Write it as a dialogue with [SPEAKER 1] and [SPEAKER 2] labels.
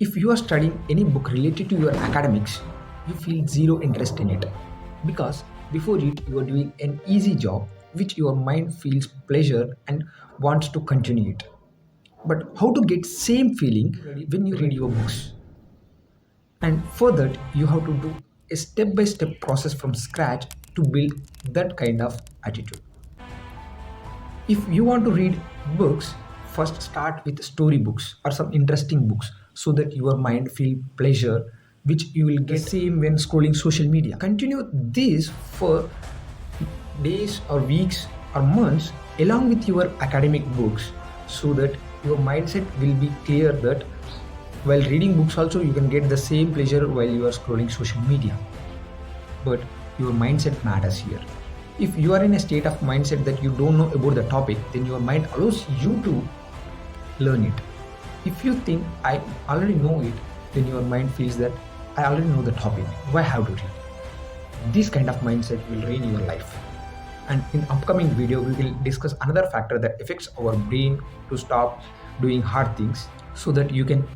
[SPEAKER 1] If you are studying any book related to your academics, you feel zero interest in it because before it you are doing an easy job which your mind feels pleasure and wants to continue it. But how to get same feeling when you read your books? And for that you have to do a step by step process from scratch to build that kind of attitude. If you want to read books, first start with storybooks or some interesting books so that your mind feel pleasure which you will get same when scrolling social media. Continue this for days or weeks or months along with your academic books so that your mindset will be clear that while reading books also you can get the same pleasure while you are scrolling social media, but your mindset matters here. If you are in a state of mindset that you don't know about the topic, then your mind allows you to learn it. If you think I already know it, then your mind feels that I already know the topic, why have to read? This kind of mindset will ruin your life. And in upcoming video we will discuss another factor that affects our brain to stop doing hard things so that you can